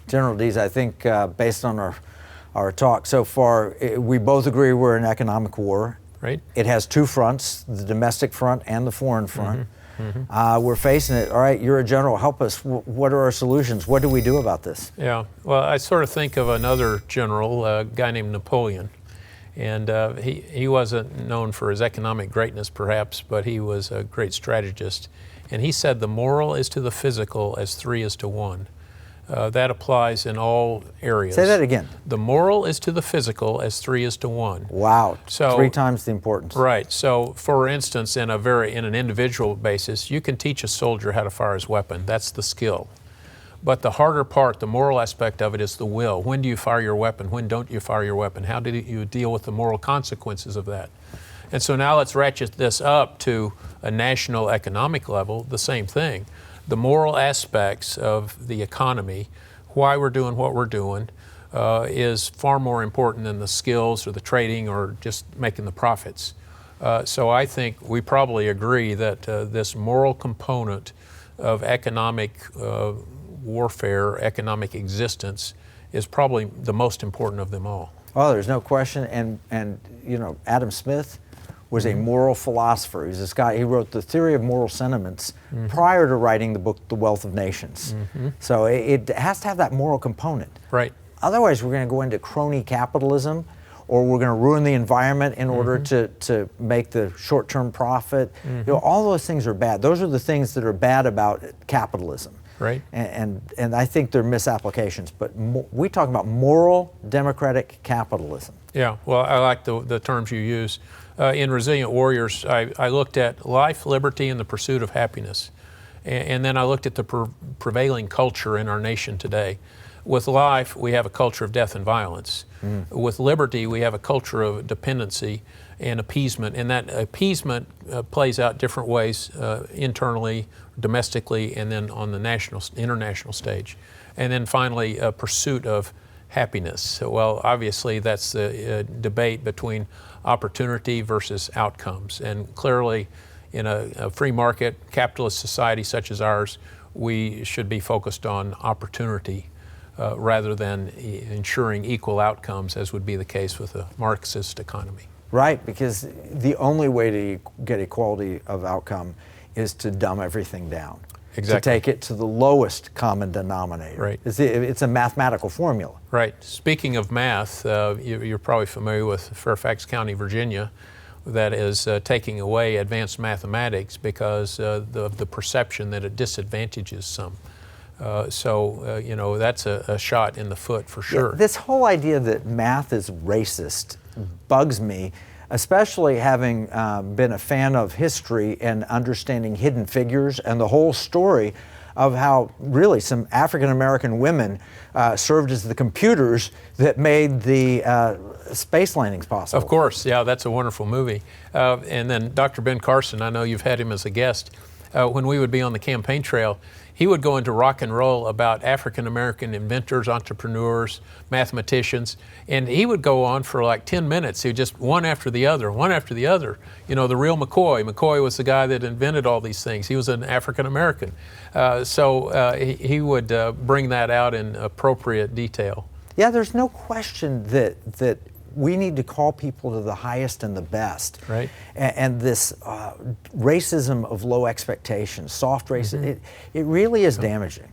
General Dees, I think based on our talk so far, we both agree we're in economic war. Right. It has two fronts, the domestic front and the foreign front. We're facing it. All right, you're a general. Help us. What are our solutions? What do we do about this? Yeah. Well, I sort of think of another general, a guy named Napoleon. And he wasn't known for his economic greatness, perhaps, but he was a great strategist. And he said the moral is to the physical as 3 is to 1. That applies in all areas. Say that again. The moral is to the physical as 3 is to 1. Wow. So 3 times the importance. Right. So, for instance, in an individual basis, you can teach a soldier how to fire his weapon. That's the skill. But the harder part, the moral aspect of it, is the will. When do you fire your weapon? When don't you fire your weapon? How do you deal with the moral consequences of that? And so now let's ratchet this up to a national economic level, the same thing. The moral aspects of the economy, why we're doing what we're doing, is far more important than the skills or the trading or just making the profits. So I think we probably agree that this moral component of economic warfare, economic existence, is probably the most important of them all. Oh, there's no question. And you know, Adam Smith was a moral philosopher. He's this guy. He wrote the Theory of Moral Sentiments prior to writing the book The Wealth of Nations. So it has to have that moral component. Right. Otherwise, we're going to go into crony capitalism, or we're going to ruin the environment in order to make the short-term profit. You know, all those things are bad. Those are the things that are bad about capitalism. Right. And I think they're misapplications. But we talk about moral democratic capitalism. Yeah, well, I like the terms you use. In Resilient Warriors, I looked at life, liberty, and the pursuit of happiness. And then I looked at the prevailing culture in our nation today. With life, we have a culture of death and violence. With liberty, we have a culture of dependency and appeasement. And that appeasement plays out different ways internally, domestically, and then on the international stage. And then finally, a pursuit of happiness. So, well, obviously, that's the debate between opportunity versus outcomes. And clearly, in a free market, capitalist society such as ours, we should be focused on opportunity rather than ensuring equal outcomes, as would be the case with a Marxist economy. Right, because the only way to get equality of outcome is to dumb everything down. Exactly. To take it to the lowest common denominator. Right. It's a mathematical formula. Right. Speaking of math, you're probably familiar with Fairfax County, Virginia, that is taking away advanced mathematics because of the perception that it disadvantages some. You know, that's a shot in the foot for sure. Yeah, this whole idea that math is racist bugs me, especially having been a fan of history and understanding Hidden Figures and the whole story of how really some African American women served as the computers that made the space landings possible. Of course, yeah, that's a wonderful movie. And then Dr. Ben Carson, I know you've had him as a guest. When we would be on the campaign trail, he would go into rock and roll about African American inventors, entrepreneurs, mathematicians, and he would go on for like 10 minutes. He would just one after the other, one after the other. You know, the real McCoy. McCoy was the guy that invented all these things. He was an African American. He would bring that out in appropriate detail. Yeah, there's no question that we need to call people to the highest and the best. Right. And this racism of low expectations, soft racism, it really is damaging.